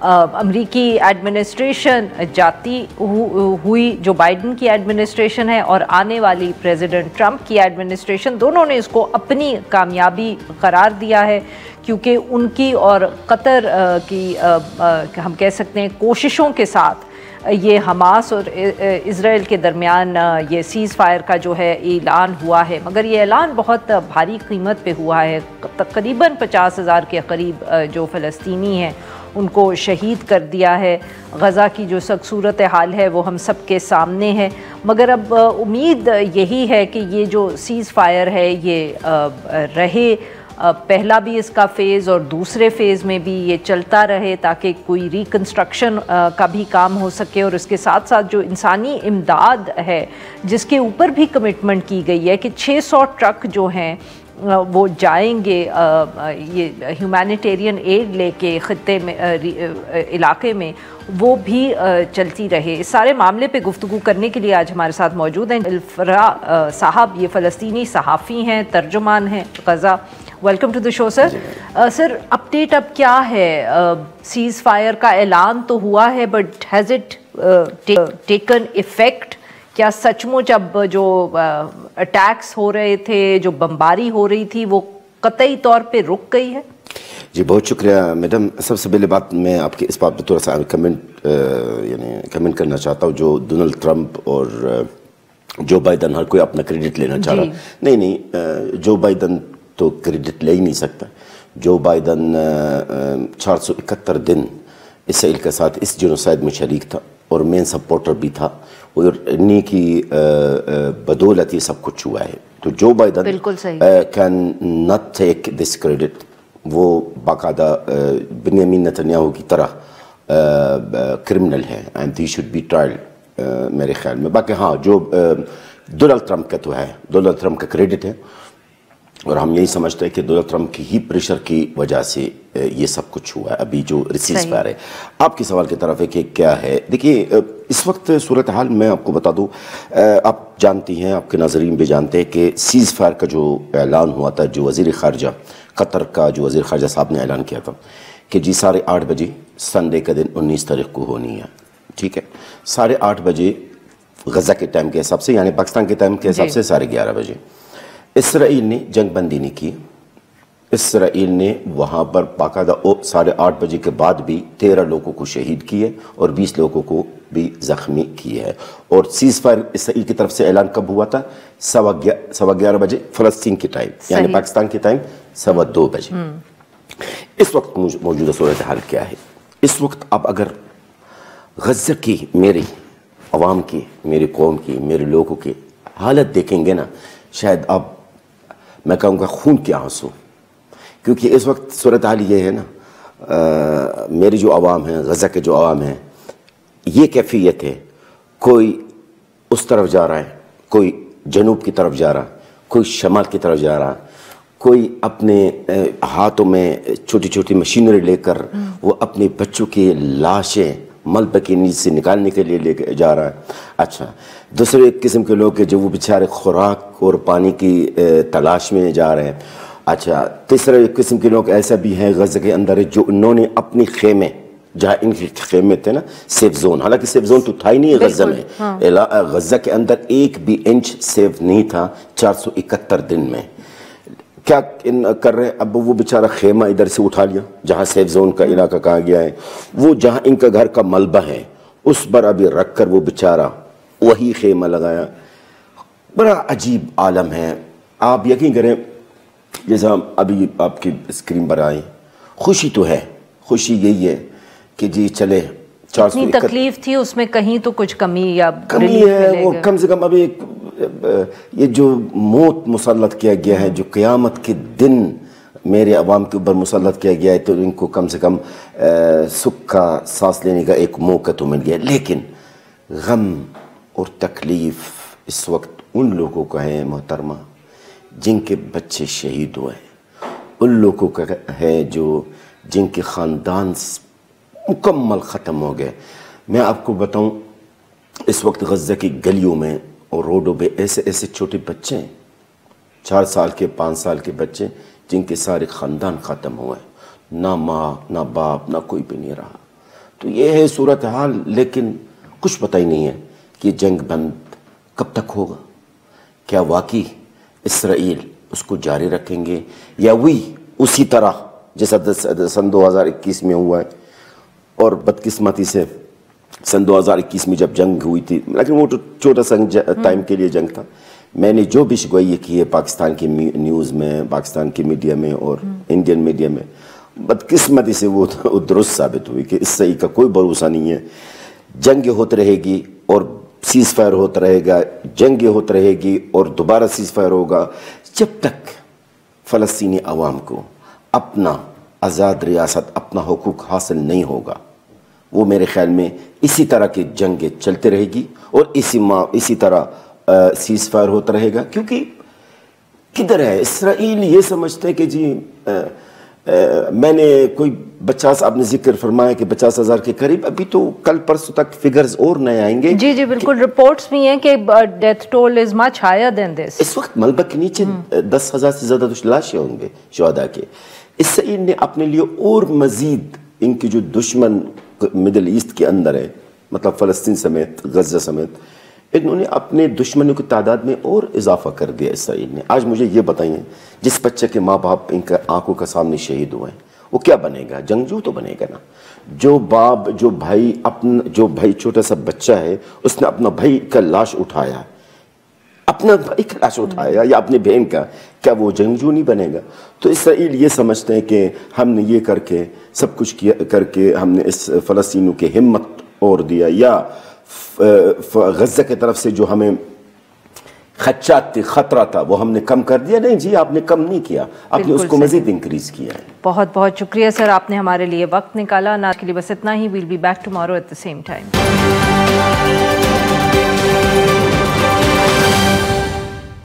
अमरीकी एडमिनिस्ट्रेशन जाती हुई जो बाइडन की एडमिनिस्ट्रेशन है और आने वाली प्रेसिडेंट ट्रंप की एडमिनिस्ट्रेशन, दोनों ने इसको अपनी कामयाबी करार दिया है, क्योंकि उनकी और कतर की हम कह सकते हैं कोशिशों के साथ ये हमास और इज़राइल के दरमियान ये सीज़ फायर का जो है ऐलान हुआ है। मगर ये ऐलान बहुत भारी कीमत पे हुआ है। तकरीबन 50,000 के करीब जो फ़लस्तीनी हैं उनको शहीद कर दिया है। गज़ा की जो सख्त सूरत हाल है वो हम सब के सामने है, मगर अब उम्मीद यही है कि ये जो सीज़ फायर है ये रहे, पहला भी इसका फ़ेज़ और दूसरे फ़ेज़ में भी ये चलता रहे, ताकि कोई रिकन्स्ट्रक्शन का भी काम हो सके। और इसके साथ साथ जो इंसानी इमदाद है जिसके ऊपर भी कमिटमेंट की गई है कि 600 ट्रक जो हैं वो जाएंगे ये ह्यूमैनिटेरियन एड लेके ख़ित्ते में इलाके में, वो भी चलती रहे। इस सारे मामले पे गुफ्तगू करने के लिए आज हमारे साथ मौजूद हैं इल्फरा साहब। ये फ़लस्तीनी सहाफ़ी हैं, तर्जुमान हैं Gaza. Welcome to the show sir. Sir, update अब क्या है? सीज़ फायर का ऐलान तो हुआ है, but has it taken effect? क्या सचमुच अब जो अटैक्स हो रहे थे, जो बमबारी हो रही थी, वो कतई तौर पे रुक गई है? जी बहुत शुक्रिया मैडम। सबसे पहले बात मैं आपके इस बात पर थोड़ा सा कमेंट करना चाहता हूँ। जो डोनाल्ड ट्रंप और जो बाइडन, हर कोई अपना क्रेडिट लेना चाह रहा है। नहीं, जो बाइडन तो क्रेडिट ले ही नहीं सकता। जो बाइडन 471 दिन इसराइल के साथ इस जेनोसाइड में शरीक था और मेन सपोर्टर भी था, और इन्हीं की बदौलत ये सब कुछ हुआ है। तो जो Biden can not take this credit, वो बाकायदा बेंजामिन नेतन्याहू की तरह क्रिमिनल है and he should be trial मेरे ख्याल में। बाकी हाँ, जो डोनाल्ड ट्रंप का तो है, डोनाल्ड ट्रंप का क्रेडिट है, और हम यही समझते हैं कि डोनाल्ड ट्रंप की ही प्रेशर की वजह से ये सब कुछ हुआ है। अभी जो सीज़ फायर है, आपके सवाल की तरफ है कि क्या है। देखिए, इस वक्त सूरत हाल मैं आपको बता दूं, आप जानती हैं, आपके नाज़रीन भी जानते हैं कि सीज़ फायर का जो ऐलान हुआ था, जो वज़ीर ख़ारजा कतर का जो वज़ीर ख़ारजा साहब ने ऐलान किया था कि जी 8:30 बजे संडे का दिन 19 तारीख को होनी है, ठीक है। 8:30 बजे गज़ा के टाइम के हिसाब से, यानी पाकिस्तान के टाइम के हिसाब से 11:30 बजे इसराइल ने जंग बंदी नहीं की। इसराइल ने वहाँ पर बाकायदा 8:30 बजे के बाद भी 13 लोगों को शहीद किए और 20 लोगों को भी ज़ख्मी किए हैं। और सीज़ फायर इसराइल की तरफ से ऐलान कब हुआ था? 11:15 बजे फ़लस्तीन की टाइम, यानी पाकिस्तान की टाइम 2:15 बजे। اس وقت موجودہ صورتحال کیا ہے؟ اس وقت اب اگر غزہ کی میری عوام کی، میری قوم کی، میرے لوگوں کی حالت دیکھیں گے نا، شاید اب میں کہوں گا خون کے آنسو، کیونکہ اس وقت صورتحال یہ ہے نا، میری جو عوام ہیں، غزہ کے جو عوام ہیں، یہ کیفیت ہے، کوئی اس طرف جا رہا ہے، کوئی جنوب کی طرف جا رہا، کوئی شمال کی طرف جا رہا، کوئی اپنے ہاتھوں میں چھوٹی چھوٹی مشینری لے کر وہ اپنے بچوں کی لاشیں ملبے کی نیچے سے نکالنے کے لیے لے کے جا رہا ہے. اچھا، دوسرے قسم کے لوگ جو وہ بیچارے خوراک اور پانی کی تلاش میں جا رہے ہیں. اچھا، تیسرے قسم کے لوگ ایسا بھی ہیں غزہ کے اندر جو انہوں نے اپنی خیمے، جہاں ان کے خیمے تھے نا، سیف زون، حالانکہ سیف زون تو تھا ہی نہیں غزہ میں، غزہ کے اندر ایک بھی انچ سیف نہیں تھا 471 دن میں. کیا کر رہے ہیں اب؟ وہ بیچارہ خیمہ ادھر سے اٹھا لیا، جہاں سیف زون کا علاقہ کہا گیا ہے، وہ جہاں ان کا گھر کا ملبہ ہے اس پر ابھی رکھ کر وہ بیچارہ وہی خیمہ لگایا. بڑا عجیب عالم ہے. آپ یقین کریں، جیسا ابھی آپ کی اسکرین پر آئے، خوشی تو ہے، خوشی یہی ہے کہ جی چلے 400 تکلیف تھی اس میں کہیں تو کچھ کمی یا کمی ہے. وہ کم سے کم ابھی یہ جو موت مسلط کیا گیا ہے، جو قیامت کے دن میرے عوام کے اوپر مسلط کیا گیا ہے، تو ان کو کم سے کم سکھ کا سانس لینے کا ایک موقع تو مل گیا. لیکن غم اور تکلیف اس وقت ان لوگوں کا ہے محترمہ جن کے بچے شہید ہوئے، ان لوگوں کا ہے جن کے خاندان مکمل ختم ہو گئے. میں آپ کو بتاؤں، اس وقت غزہ کی گلیوں میں اور روڈوں پہ ایسے ایسے چھوٹے بچے ہیں، 4 سال کے 5 سال کے بچے، جن کے سارے خاندان ختم ہوئے، نہ ماں نہ باپ نہ کوئی بھی نہیں رہا. تو یہ ہے صورتحال. لیکن کچھ پتہ ہی نہیں ہے کہ جنگ بند کب تک ہوگا. کیا واقعی اسرائیل اس کو جاری رکھیں گے، یا وہی اسی طرح جیسا سن 2021 میں ہوا ہے؟ اور بدقسمتی سے سن 2021 میں جب جنگ ہوئی تھی، لیکن وہ تو چھوٹا سا ٹائم کے لیے جنگ تھا، میں نے جو بھی شگوئی کی ہے پاکستان کی نیوز میں، پاکستان کی میڈیا میں اور انڈین میڈیا میں، بدقسمتی سے وہ درست ثابت ہوئی کہ اس صحیح کا کوئی بھروسہ نہیں ہے. جنگ ہوتی رہے گی اور سیز فائر ہوتا رہے گا، جنگ ہوتی رہے گی اور دوبارہ سیز فائر ہوگا، جب تک فلسطینی عوام کو اپنا آزاد ریاست، اپنا حقوق حاصل نہیں ہوگا. وہ میرے خیال میں اسی طرح کی جنگیں چلتے رہے گی اور اسی طرح سیز فائر ہوتا رہے گا. کیونکہ کدھر ہے اسرائیل یہ سمجھتے ہیں کہ جی میں نے کوئی 50، آپ نے ذکر فرمایا کہ 50,000 کے قریب، ابھی تو کل پرسوں تک فگرز اور نئے آئیں گے. جی بالکل، رپورٹس بھی ہیں کہ death toll is much higher than this. اس وقت ملبہ کے نیچے 10,000 سے زیادہ لاشیں ہوں گے شہداء کے. اسرائیل نے اپنے لیے اور مزید ان کی جو دشمن مڈل ایسٹ کے اندر ہے، مطلب فلسطین سمیت، غزہ سمیت، انہوں نے اپنے دشمنوں کی تعداد میں اور اضافہ کر دیا اسرائیل نے. آج مجھے یہ بتائیں، جس بچے کے ماں باپ ان کا آنکھوں کے سامنے شہید ہوئے ہیں، وہ کیا بنے گا؟ جنگجو تو بنے گا نا. جو باپ، جو بھائی چھوٹا سا بچہ ہے، اس نے اپنا بھائی کا لاش اٹھایا، اپنا بھائی کا لاش اٹھایا یا اپنی بہن کا، کیا وہ جنگجو نہیں بنے گا؟ تو اسرائیل یہ سمجھتے ہیں کہ ہم نے یہ کر کے سب کچھ کر کے ہم نے اس فلسطینیوں کی ہمت اور دیا، یا غزہ کی طرف سے جو ہمیں خدشات تھے، خطرہ تھا، وہ ہم نے کم کر دیا. نہیں جی، آپ نے کم نہیں کیا، آپ نے اس کو مزید انکریز کیا ہے. بہت بہت شکریہ سر، آپ نے ہمارے لیے وقت نکالا. آج کے لیے بس اتنا ہی. We'll be back tomorrow at the same time.